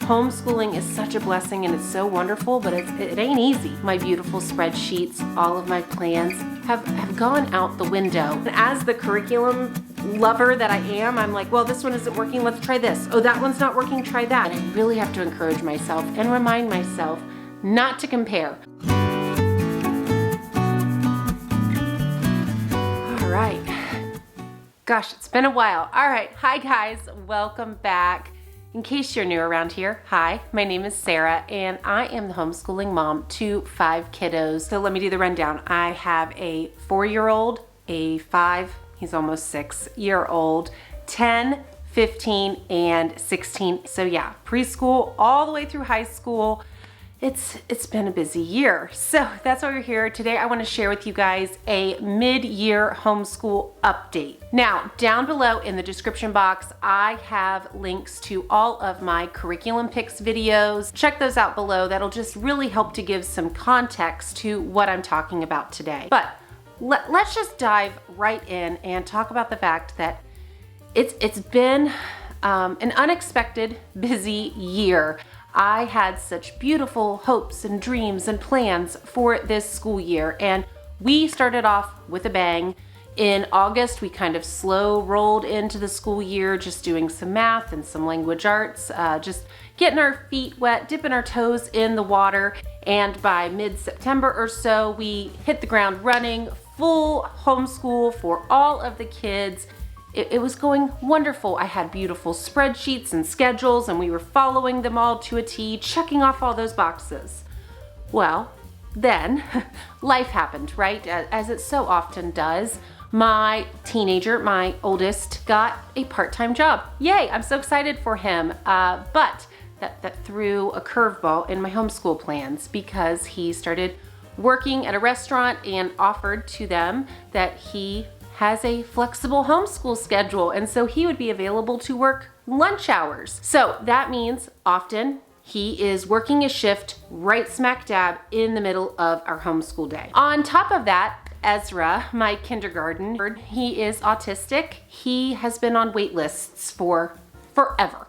Homeschooling is such a blessing and it's so wonderful, but it ain't easy. My beautiful spreadsheets, all of my plans have gone out the window. And as the curriculum lover that I am, I'm like, well, this one isn't working, let's try this. Oh, that one's not working, try that. And I really have to encourage myself and remind myself not to compare. All right. Gosh, it's been a while. All right, hi guys, welcome back. In case you're new around here, hi, my name is Sarah and I am the homeschooling mom to 5 kiddos. So let me do the rundown. I have a 4-year-old, a 5, he's almost 6-year-old, 10, 15, and 16. So yeah, preschool all the way through high school. It's been a busy year. So that's why we're here. Today I want to share with you guys a mid-year homeschool update. Now, down below in the description box, I have links to all of my curriculum picks videos. Check those out below. That'll just really help to give some context to what I'm talking about today. But let's just dive right in and talk about the fact that it's been an unexpected busy year. I had such beautiful hopes and dreams and plans for this school year, and we started off with a bang. In August, we kind of slow rolled into the school year, just doing some math and some language arts, just getting our feet wet, dipping our toes in the water, and by mid-September or so, we hit the ground running, full homeschool for all of the kids. It was going wonderful. I had beautiful spreadsheets and schedules and we were following them all to a T, checking off all those boxes. Well, then life happened, right? As it so often does. My teenager, my oldest, got a part-time job. Yay, I'm so excited for him. But that threw a curveball in my homeschool plans because he started working at a restaurant and offered to them that he has a flexible homeschool schedule, and so he would be available to work lunch hours. So that means often he is working a shift right smack dab in the middle of our homeschool day. On top of that, Ezra, my kindergarten, he is autistic. He has been on wait lists for forever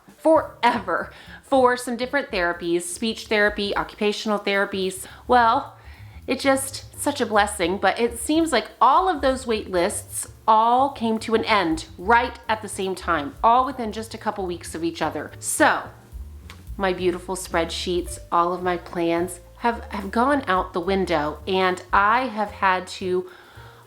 for some different therapies, speech therapy, occupational therapies. Well, it's just such a blessing, but it seems like all of those wait lists all came to an end right at the same time, all within just a couple weeks of each other. So my beautiful spreadsheets, all of my plans have gone out the window, and I have had to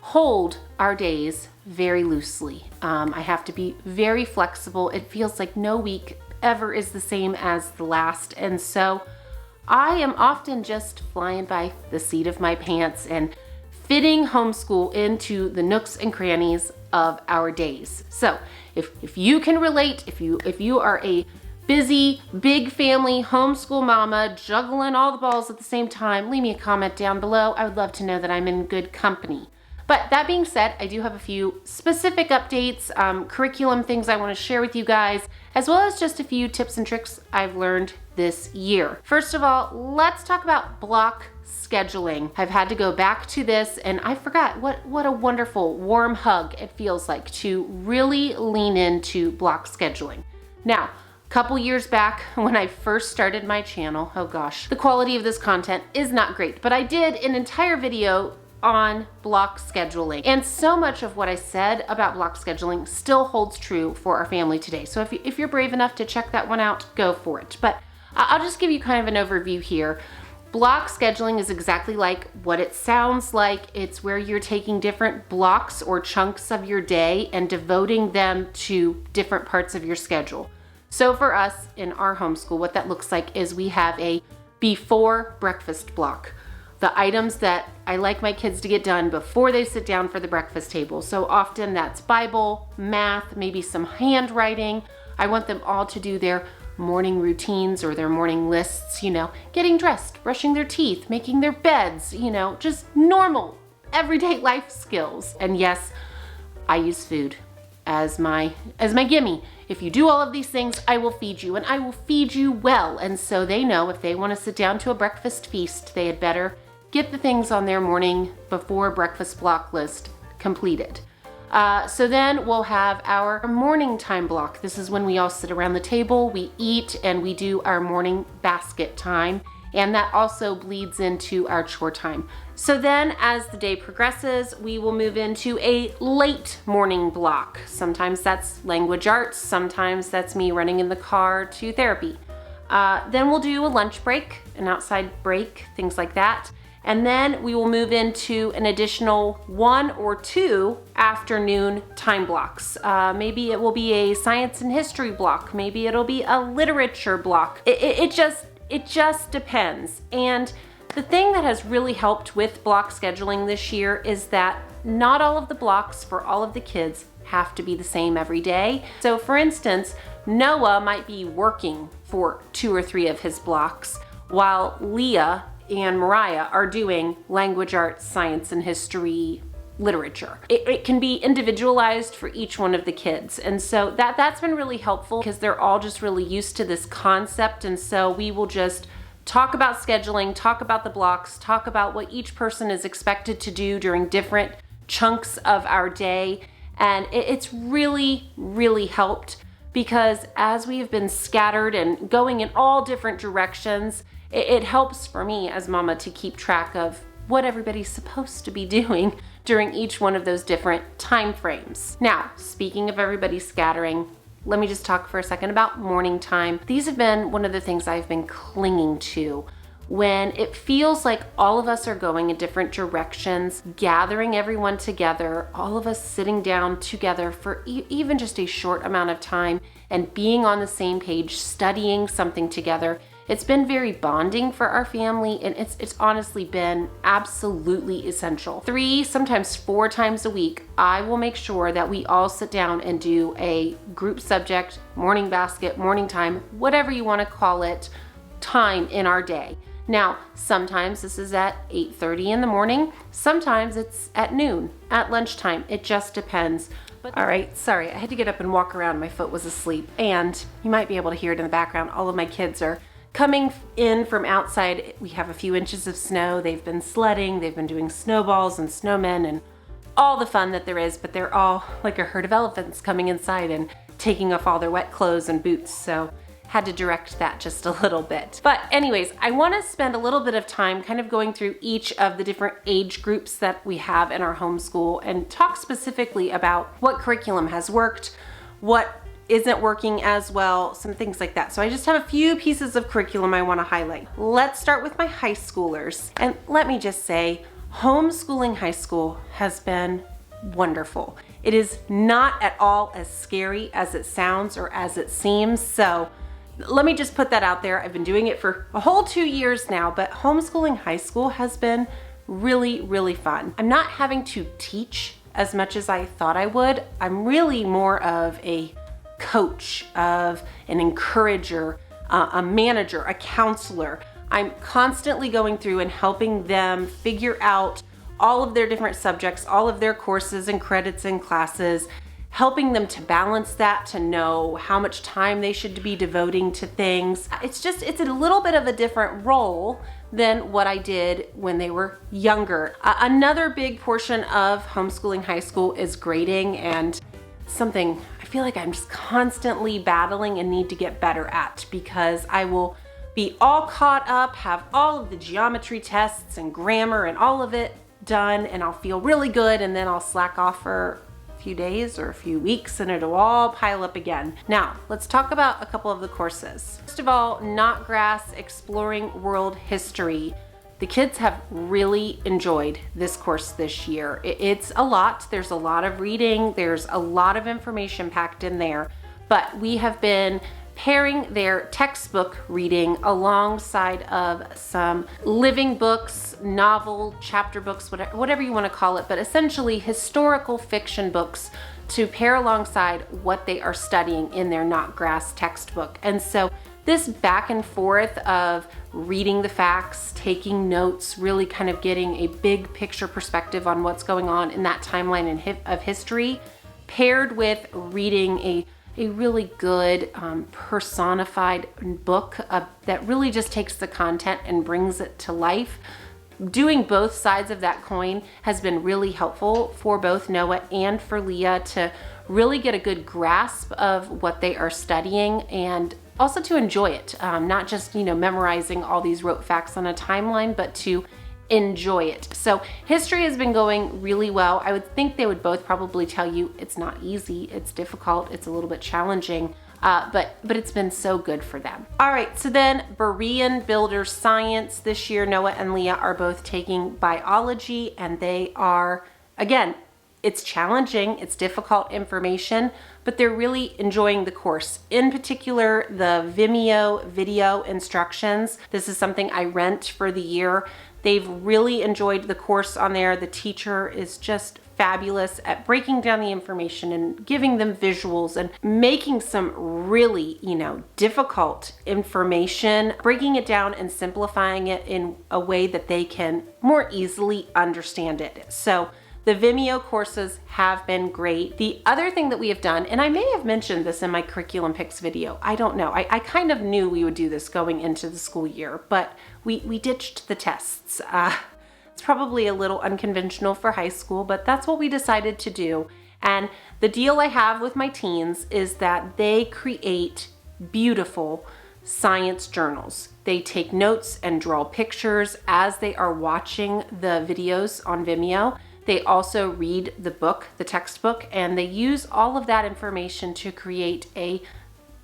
hold our days very loosely. I have to be very flexible. It feels like no week ever is the same as the last, and so I am often just flying by the seat of my pants and fitting homeschool into the nooks and crannies of our days. So if you can relate, if you are a busy, big family homeschool mama juggling all the balls at the same time, leave me a comment down below. I would love to know that I'm in good company. But that being said, I do have a few specific updates, curriculum things I want to share with you guys, as well as just a few tips and tricks I've learned this year. First of all, let's talk about block scheduling. I've had to go back to this and I forgot what a wonderful warm hug it feels like to really lean into block scheduling. Now, a couple years back when I first started my channel, oh gosh, the quality of this content is not great, but I did an entire video on block scheduling. And so much of what I said about block scheduling still holds true for our family today. So if you're brave enough to check that one out, go for it. But I'll just give you kind of an overview here. Block scheduling is exactly like what it sounds like. It's where you're taking different blocks or chunks of your day and devoting them to different parts of your schedule. So for us in our homeschool, what that looks like is we have a before breakfast block. The items that I like my kids to get done before they sit down for the breakfast table. So often that's Bible, math, maybe some handwriting. I want them all to do their morning routines or their morning lists, getting dressed, brushing their teeth, making their beds, just normal everyday life skills. And yes, I use food as my gimme. If you do all of these things, I will feed you, and I will feed you well. And so they know if they want to sit down to a breakfast feast, they had better get the things on their morning before breakfast block list completed. So then we'll have our morning time block. This is when we all sit around the table, we eat, and we do our morning basket time. And that also bleeds into our chore time. So then as the day progresses, we will move into a late morning block. Sometimes that's language arts, sometimes that's me running in the car to therapy. Then we'll do a lunch break, an outside break, things like that. And then we will move into an additional 1 or 2 afternoon time blocks. Maybe it will be a science and history block. Maybe it'll be a literature block. It just depends. And the thing that has really helped with block scheduling this year is that not all of the blocks for all of the kids have to be the same every day. So for instance, Noah might be working for 2 or 3 of his blocks, while Leah and Mariah are doing language arts, science and history, literature. It can be individualized for each one of the kids. And so that's been really helpful because they're all just really used to this concept. And so we will just talk about scheduling, talk about the blocks, talk about what each person is expected to do during different chunks of our day. And it's really, really helped because as we have been scattered and going in all different directions, it helps for me as mama to keep track of what everybody's supposed to be doing during each one of those different time frames. Now, speaking of everybody scattering, let me just talk for a second about morning time. These have been one of the things I've been clinging to when it feels like all of us are going in different directions, gathering everyone together, all of us sitting down together for even just a short amount of time and being on the same page, studying something together. It's been very bonding for our family, and it's honestly been absolutely essential. 3, sometimes 4 times a week, I will make sure that we all sit down and do a group subject, morning basket, morning time, whatever you want to call it, time in our day. Now, sometimes this is at 8:30 in the morning, sometimes it's at noon, at lunchtime. It just depends. All right, sorry, I had to get up and walk around. My foot was asleep, and you might be able to hear it in the background. All of my kids are coming in from outside. We have a few inches of snow. They've been sledding, they've been doing snowballs and snowmen and all the fun that there is, but they're all like a herd of elephants coming inside and taking off all their wet clothes and boots. So had to direct that just a little bit. But anyways, I want to spend a little bit of time kind of going through each of the different age groups that we have in our homeschool and talk specifically about what curriculum has worked, what isn't working as well, some things like that. So I just have a few pieces of curriculum I want to highlight. Let's start with my high schoolers. And let me just say, homeschooling high school has been wonderful. It is not at all as scary as it sounds or as it seems. So let me just put that out there. I've been doing it for a whole 2 years now, but homeschooling high school has been really, really fun. I'm not having to teach as much as I thought I would. I'm really more of a coach, of an encourager, a manager, a counselor. I'm constantly going through and helping them figure out all of their different subjects, all of their courses and credits and classes, helping them to balance that, to know how much time they should be devoting to things. It's a little bit of a different role than what I did when they were younger. Another big portion of homeschooling high school is grading, and something I feel like I'm just constantly battling and need to get better at, because I will be all caught up, have all of the geometry tests and grammar and all of it done, and I'll feel really good, and then I'll slack off for a few days or a few weeks and it'll all pile up again. Now, let's talk about a couple of the courses. First of all, Not Grass Exploring World History. The kids have really enjoyed this course this year. It's a lot. There's a lot of reading. There's a lot of information packed in there, but we have been pairing their textbook reading alongside of some living books, novel, chapter books, whatever you want to call it, but essentially historical fiction books to pair alongside what they are studying in their Not Grass textbook. And so this back and forth of reading the facts, taking notes, really kind of getting a big picture perspective on what's going on in that timeline of history, paired with reading a really good personified book that really just takes the content and brings it to life. doing both sides of that coin has been really helpful for both Noah and for Leah to really get a good grasp of what they are studying and also to enjoy it. Not just, memorizing all these rote facts on a timeline, but to enjoy it. So history has been going really well. I would think they would both probably tell you it's not easy, it's difficult, it's a little bit challenging, but it's been so good for them. All right, so then Berean Builder Science. This year, Noah and Leah are both taking biology, and they are, again, it's challenging, it's difficult information, but they're really enjoying the course. In particular, the Vimeo video instructions. This is something I rent for the year. They've really enjoyed the course on there. The teacher is just fabulous at breaking down the information and giving them visuals and making some really, difficult information, breaking it down and simplifying it in a way that they can more easily understand it. So the Vimeo courses have been great. The other thing that we have done, and I may have mentioned this in my curriculum picks video, I don't know. I kind of knew we would do this going into the school year, but we ditched the tests. It's probably a little unconventional for high school, but that's what we decided to do. And the deal I have with my teens is that they create beautiful science journals. They take notes and draw pictures as they are watching the videos on Vimeo. They also read the book, the textbook, and they use all of that information to create a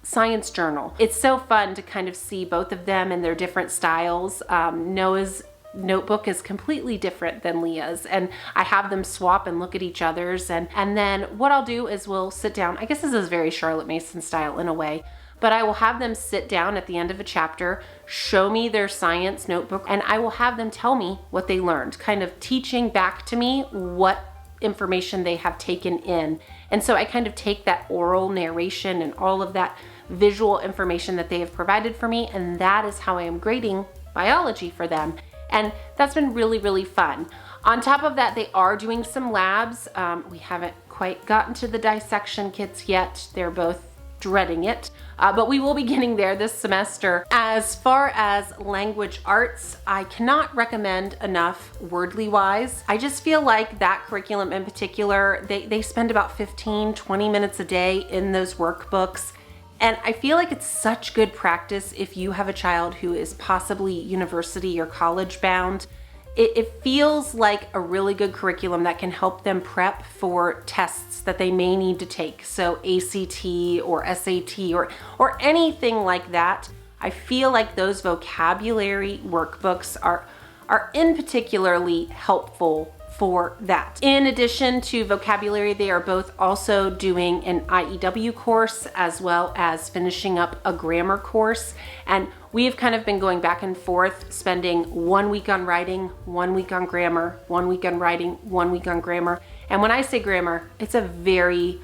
science journal. It's so fun to kind of see both of them in their different styles. Noah's notebook is completely different than Leah's, and I have them swap and look at each other's, and then what I'll do is we'll sit down. I guess this is very Charlotte Mason style in a way, but I will have them sit down at the end of a chapter, show me their science notebook, and I will have them tell me what they learned, kind of teaching back to me what information they have taken in. And so I kind of take that oral narration and all of that visual information that they have provided for me, and that is how I am grading biology for them. And that's been really, really fun. On top of that, they are doing some labs. We haven't quite gotten to the dissection kits yet. They're both dreading it, but we will be getting there this semester. As far as language arts, I cannot recommend enough Wordly Wise. I just feel like that curriculum in particular, they spend about 15-20 minutes a day in those workbooks. And I feel like it's such good practice if you have a child who is possibly university or college bound. It feels like a really good curriculum that can help them prep for tests that they may need to take. So ACT or SAT or anything like that. I feel like those vocabulary workbooks are in particularly helpful for that. In addition to vocabulary, they are both also doing an IEW course as well as finishing up a grammar course. And we have kind of been going back and forth, spending 1 week on writing, 1 week on grammar, 1 week on writing, 1 week on grammar. And when I say grammar, it's a very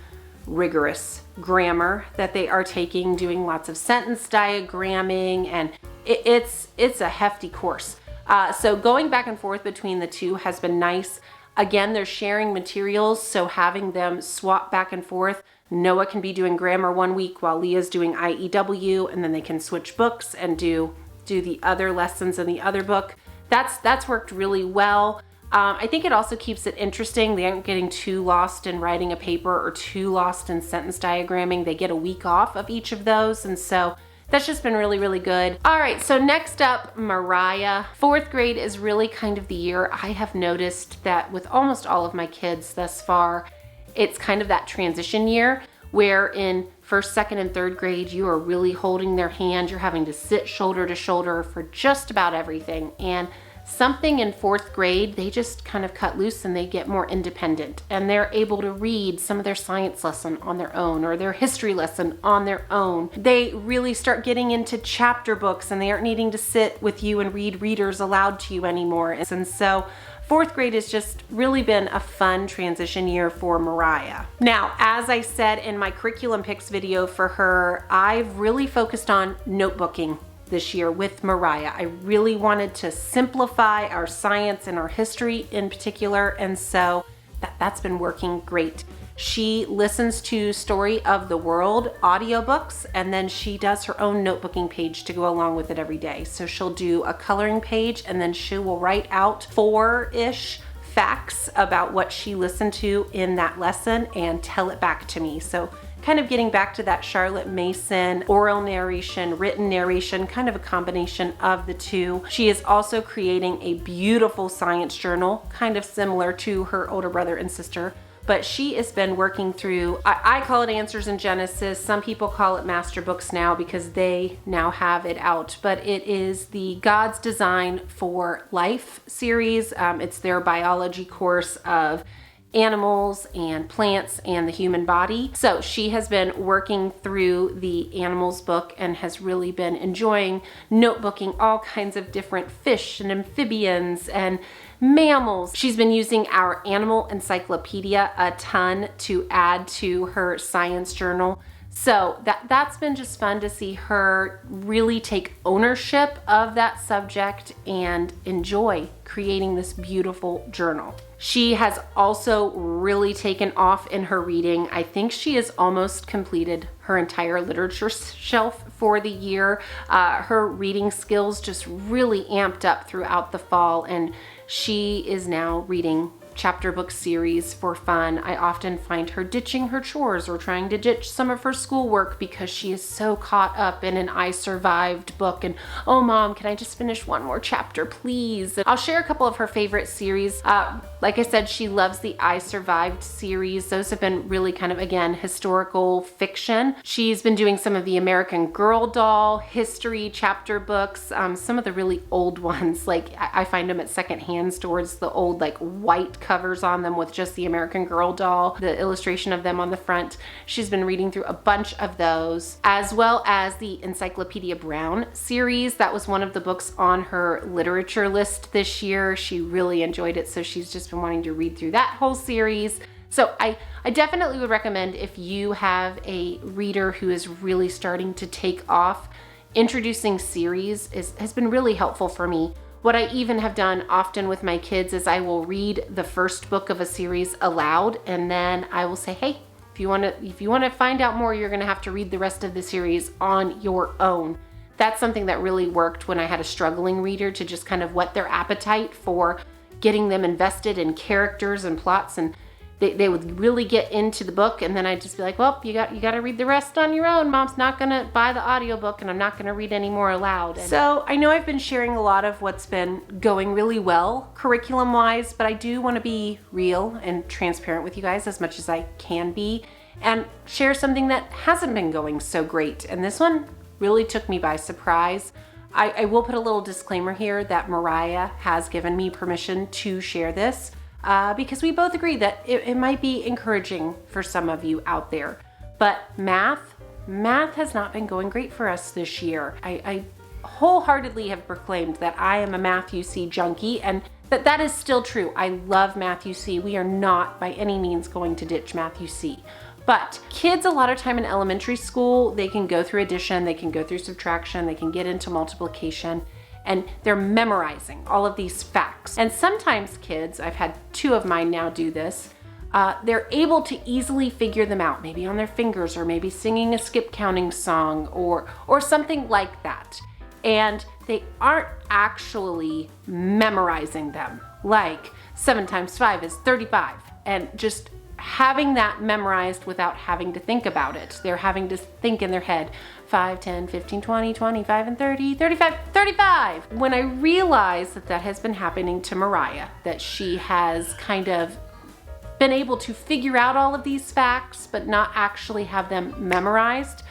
rigorous grammar that they are taking, doing lots of sentence diagramming, and it's a hefty course. So going back and forth between the two has been nice. Again, they're sharing materials, so having them swap back and forth. Noah can be doing grammar 1 week while Leah's doing IEW, and then they can switch books and do the other lessons in the other book. That's worked really well. I think it also keeps it interesting. They aren't getting too lost in writing a paper or too lost in sentence diagramming. They get a week off of each of those, and so that's just been really, really good. All right, so next up, Mariah. 4th grade is really kind of the year. I have noticed that with almost all of my kids thus far, it's kind of that transition year where in 1st, 2nd, and 3rd grade, you are really holding their hand. You're having to sit shoulder to shoulder for just about everything. And something in 4th grade, they just kind of cut loose and they get more independent, and they're able to read some of their science lesson on their own or their history lesson on their own. They really start getting into chapter books, and they aren't needing to sit with you and read readers aloud to you anymore. And so 4th grade has just really been a fun transition year for Mariah. Now, as I said in my curriculum picks video for her, I've really focused on notebooking this year with Mariah. I really wanted to simplify our science and our history in particular, and so that's been working great. She listens to Story of the World audiobooks, and then she does her own notebooking page to go along with it every day. So she'll do a coloring page, and then she will write out 4-ish facts about what she listened to in that lesson and tell it back to me. So kind of getting back to that Charlotte Mason oral narration, written narration, kind of a combination of the two. She is also creating a beautiful science journal, kind of similar to her older brother and sister. But she has been working through, I call it Answers in Genesis. Some people call it Master Books now because they now have it out. But it is the God's Design for Life series. It's their biology course of animals and plants and the human body. So she has been working through the animals book and has really been enjoying notebooking all kinds of different fish and amphibians and mammals. She's been using our animal encyclopedia a ton to add to her science journal. So that's been just fun to see her really take ownership of that subject and enjoy creating this beautiful journal. She has also really taken off in her reading. I think she has almost completed her entire literature shelf for the year. Her reading skills just really amped up throughout the fall, and she is now reading chapter book series for fun. I often find her ditching her chores or trying to ditch some of her schoolwork because she is so caught up in an I Survived book and, oh mom, can I just finish one more chapter, please? And I'll share a couple of her favorite series. Like I said, she loves the I Survived series. Those have been really kind of, again, historical fiction. She's been doing some of the American Girl doll history chapter books, some of the really old ones, like I find them at secondhand stores, the old like white covers on them with just the American Girl doll, the illustration of them on the front. She's been reading through a bunch of those, as well as the Encyclopedia Brown series. That was one of the books on her literature list this year. She really enjoyed it, so she's just been wanting to read through that whole series. So I definitely would recommend, if you have a reader who is really starting to take off, introducing series has been really helpful for me. What I even have done often with my kids is I will read the first book of a series aloud, and then I will say, hey, if you want to find out more, you're going to have to read the rest of the series on your own. That's something that really worked when I had a struggling reader, to just kind of whet their appetite for getting them invested in characters and plots, and they would really get into the book, and then I'd just be like, well, you got to read the rest on your own. Mom's not gonna buy the audiobook, and I'm not gonna read any more aloud. And so I know I've been sharing a lot of what's been going really well curriculum wise, but I do want to be real and transparent with you guys as much as I can be, and share something that hasn't been going so great. And this one really took me by surprise. I will put a little disclaimer here that Mariah has given me permission to share this, because we both agree that it might be encouraging for some of you out there. But math has not been going great for us this year. I wholeheartedly have proclaimed that I am a Math UC junkie, and that is still true. I love Math UC. We are not by any means going to ditch Math UC. But kids, a lot of time in elementary school, they can go through addition, they can go through subtraction, they can get into multiplication, and they're memorizing all of these facts. And sometimes kids, I've had 2 of mine now do this, they're able to easily figure them out, maybe on their fingers, or maybe singing a skip counting song, or something like that. And they aren't actually memorizing them, like 7 times 5 is 35, and just having that memorized without having to think about it. They're having to think in their head, 5, 10, 15, 20, 25, and 30, 35, 35. When I realized that has been happening to Mariah, that she has kind of been able to figure out all of these facts, but not actually have them memorized,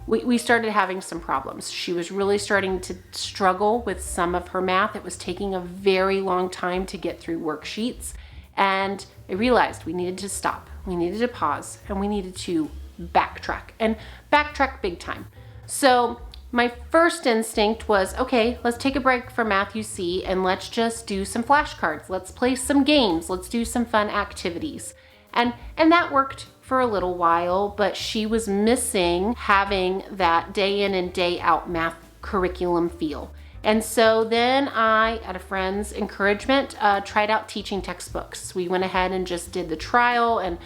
we started having some problems. She was really starting to struggle with some of her math. It was taking a very long time to get through worksheets. And I realized we needed to stop, we needed to pause, and we needed to backtrack, and backtrack big time. So my first instinct was, okay, let's take a break from Math UC and let's just do some flashcards. Let's play some games. Let's do some fun activities. And that worked for a little while, but she was missing having that day in and day out math curriculum feel. And so then I, at a friend's encouragement, tried out teaching textbooks. We went ahead and just did the trial and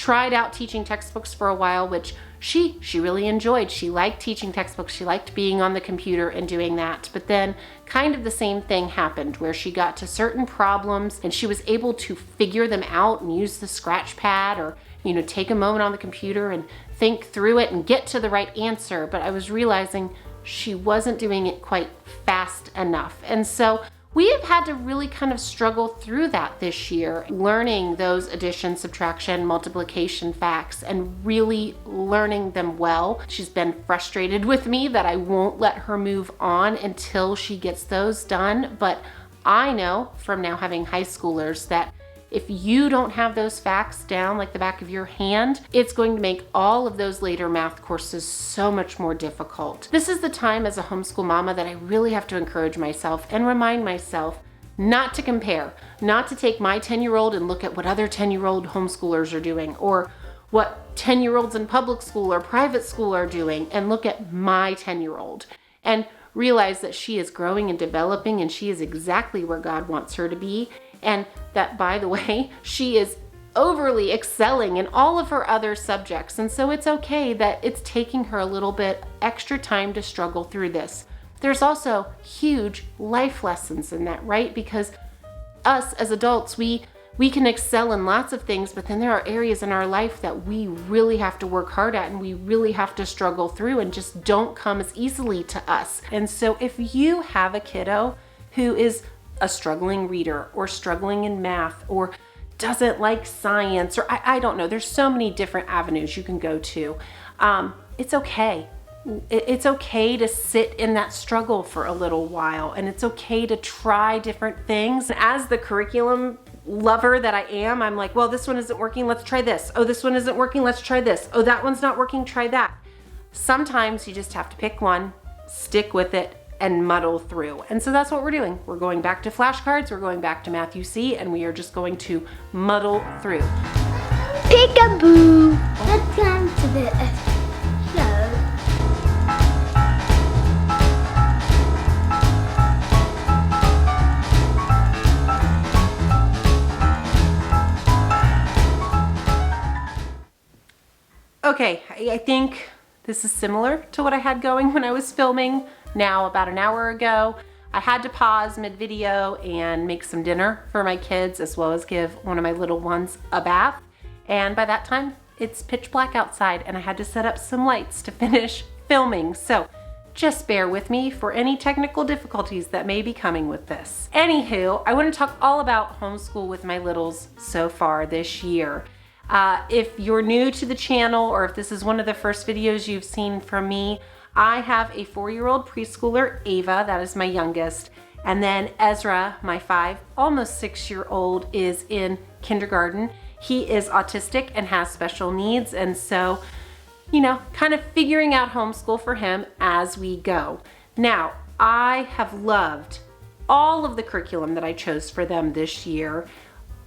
tried out teaching textbooks for a while, which she really enjoyed. She liked teaching textbooks. She liked being on the computer and doing that. But then kind of the same thing happened where she got to certain problems and she was able to figure them out and use the scratch pad or, take a moment on the computer and think through it and get to the right answer. But I was realizing she wasn't doing it quite fast enough. And so we have had to really kind of struggle through that this year, learning those addition, subtraction, multiplication facts and really learning them well. She's been frustrated with me that I won't let her move on until she gets those done. But I know from now having high schoolers that if you don't have those facts down like the back of your hand, it's going to make all of those later math courses so much more difficult. This is the time as a homeschool mama that I really have to encourage myself and remind myself not to compare, not to take my 10-year-old and look at what other 10-year-old homeschoolers are doing or what 10-year-olds in public school or private school are doing and look at my 10-year-old and realize that she is growing and developing and she is exactly where God wants her to be. And that, by the way, she is overly excelling in all of her other subjects. And so it's okay that it's taking her a little bit extra time to struggle through this. There's also huge life lessons in that, right? Because us as adults, we can excel in lots of things, but then there are areas in our life that we really have to work hard at and we really have to struggle through and just don't come as easily to us. And so if you have a kiddo who is a struggling reader or struggling in math or doesn't like science or I don't know, there's so many different avenues you can go to. It's okay. It's okay to sit in that struggle for a little while and it's okay to try different things. As the curriculum lover that I am, I'm like, well, this one isn't working, let's try this. Oh, this one isn't working, let's try this. Oh, that one's not working, try that. Sometimes you just have to pick one, stick with it, and muddle through. And so that's what we're doing. We're going back to flashcards, we're going back to Matthew C, and we are just going to muddle through. Peekaboo! Let's come to the show. Okay, I think this is similar to what I had going when I was filming now about an hour ago. I had to pause mid-video and make some dinner for my kids as well as give one of my little ones a bath. And by that time, it's pitch black outside and I had to set up some lights to finish filming. So just bear with me for any technical difficulties that may be coming with this. Anywho, I want to talk all about homeschool with my littles so far this year. If you're new to the channel or if this is one of the first videos you've seen from me, I have a 4-year-old preschooler, Ava, that is my youngest, and then Ezra, my 5, almost 6-year-old, is in kindergarten. He is autistic and has special needs, and so, kind of figuring out homeschool for him as we go. Now, I have loved all of the curriculum that I chose for them this year.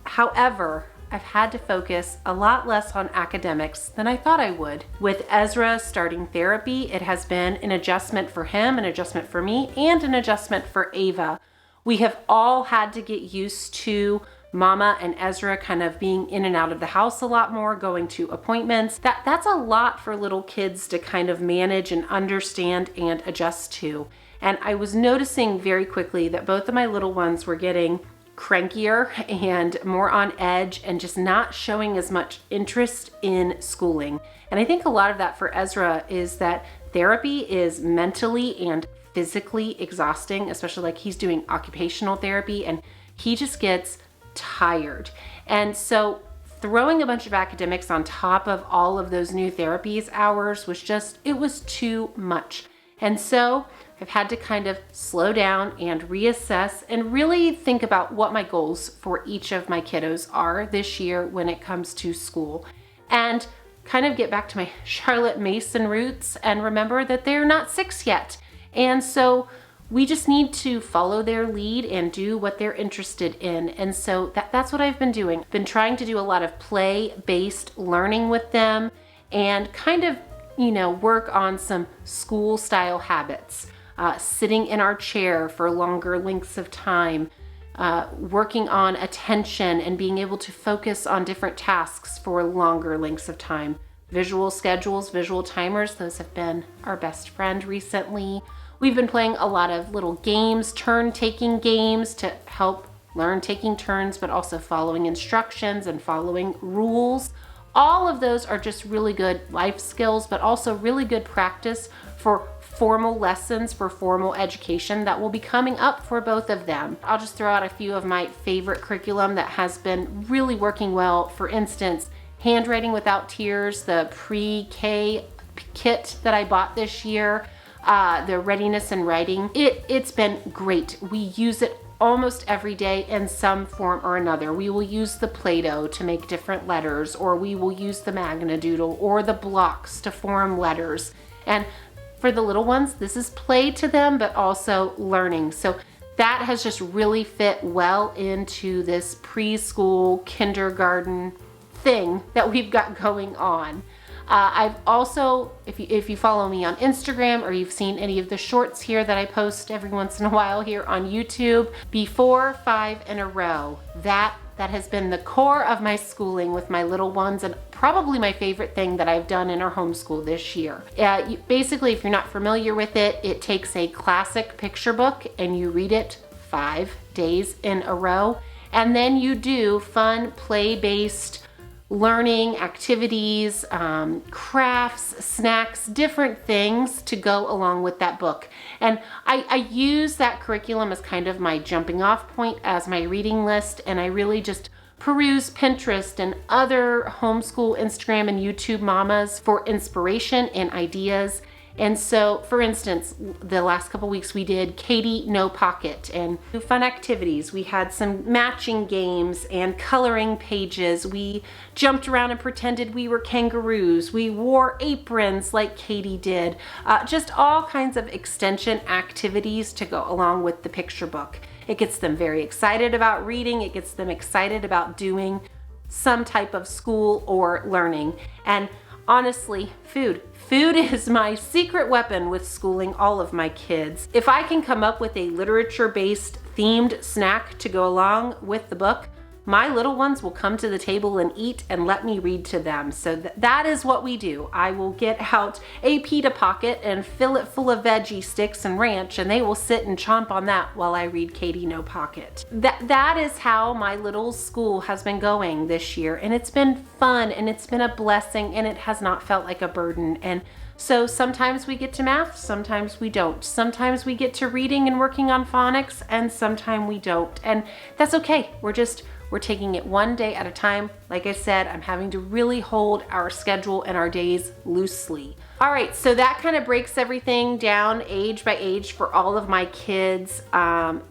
However, I've had to focus a lot less on academics than I thought I would. With Ezra starting therapy, it has been an adjustment for him, an adjustment for me, and an adjustment for Ava. We have all had to get used to Mama and Ezra kind of being in and out of the house a lot more, going to appointments. That's a lot for little kids to kind of manage and understand and adjust to. And I was noticing very quickly that both of my little ones were getting crankier and more on edge and just not showing as much interest in schooling. And I think a lot of that for Ezra is that therapy is mentally and physically exhausting, especially like he's doing occupational therapy and he just gets tired. And so throwing a bunch of academics on top of all of those new therapies hours was just, it was too much. And so I've had to kind of slow down and reassess and really think about what my goals for each of my kiddos are this year when it comes to school, and kind of get back to my Charlotte Mason roots and remember that they're not 6 yet. And so we just need to follow their lead and do what they're interested in. And so that's what I've been doing. Been trying to do a lot of play-based learning with them and kind of, work on some school style habits. Sitting in our chair for longer lengths of time, working on attention and being able to focus on different tasks for longer lengths of time. Visual schedules, visual timers, those have been our best friend recently. We've been playing a lot of little games, turn-taking games to help learn taking turns, but also following instructions and following rules. All of those are just really good life skills, but also really good practice for formal lessons, for formal education that will be coming up for both of them. I'll just throw out a few of my favorite curriculum that has been really working well. For instance, Handwriting Without Tears, the pre-K kit that I bought this year, the Readiness in Writing. It's been great. We use it almost every day in some form or another. We will use the Play-Doh to make different letters, or we will use the Magna Doodle or the blocks to form letters. And for the little ones, this is play to them, but also learning. So that has just really fit well into this preschool, kindergarten thing that we've got going on. I've also, if you follow me on Instagram or you've seen any of the shorts here that I post every once in a while here on YouTube, before 5 in a row, that has been the core of my schooling with my little ones, and probably my favorite thing that I've done in our homeschool this year. Basically, if you're not familiar with it, it takes a classic picture book and you read it 5 days in a row, and then you do fun play-based learning activities, crafts, snacks, different things to go along with that book. And I use that curriculum as kind of my jumping off point as my reading list, and I really just peruse Pinterest and other homeschool Instagram and YouTube mamas for inspiration and ideas. And so, for instance, the last couple weeks we did Katie No Pocket and fun activities. We had some matching games and coloring pages. We jumped around and pretended we were kangaroos. We wore aprons like Katie did. Just all kinds of extension activities to go along with the picture book. It gets them very excited about reading. It gets them excited about doing some type of school or learning. And honestly, food is my secret weapon with schooling all of my kids. If I can come up with a literature-based themed snack to go along with the book, my little ones will come to the table and eat and let me read to them. So that is what we do. I will get out a pita pocket and fill it full of veggie sticks and ranch, and they will sit and chomp on that while I read Katie No Pocket. That is how my little school has been going this year, and it's been fun, and it's been a blessing, and it has not felt like a burden. And so sometimes we get to math, sometimes we don't. Sometimes we get to reading and working on phonics, and sometimes we don't. And that's okay. We're taking it one day at a time. Like I said, I'm having to really hold our schedule and our days loosely. All right, so that kind of breaks everything down age by age for all of my kids.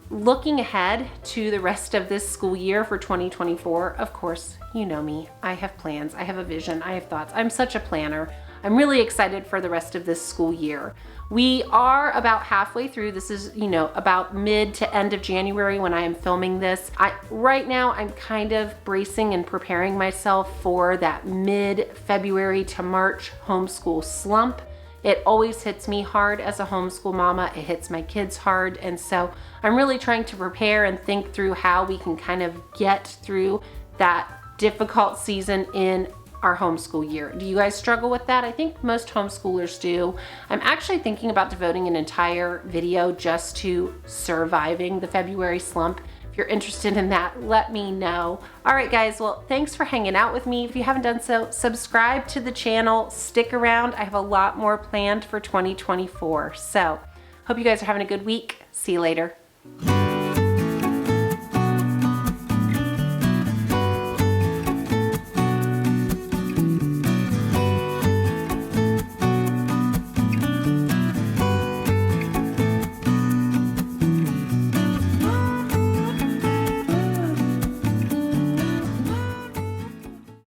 Looking ahead to the rest of this school year for 2024, of course, you know me. I have plans, I have a vision, I have thoughts. I'm such a planner. I'm really excited for the rest of this school year. We are about halfway through. This is, about mid to end of January when I am filming this. Right now, I'm kind of bracing and preparing myself for that mid-February to March homeschool slump. It always hits me hard as a homeschool mama. It hits my kids hard. And so I'm really trying to prepare and think through how we can kind of get through that difficult season in our homeschool year. Do you guys struggle with that? I think most homeschoolers do. I'm actually thinking about devoting an entire video just to surviving the February slump. If you're interested in that, let me know. All right, guys, well, thanks for hanging out with me. If you haven't done so, subscribe to the channel, stick around. I have a lot more planned for 2024. So, hope you guys are having a good week. See you later.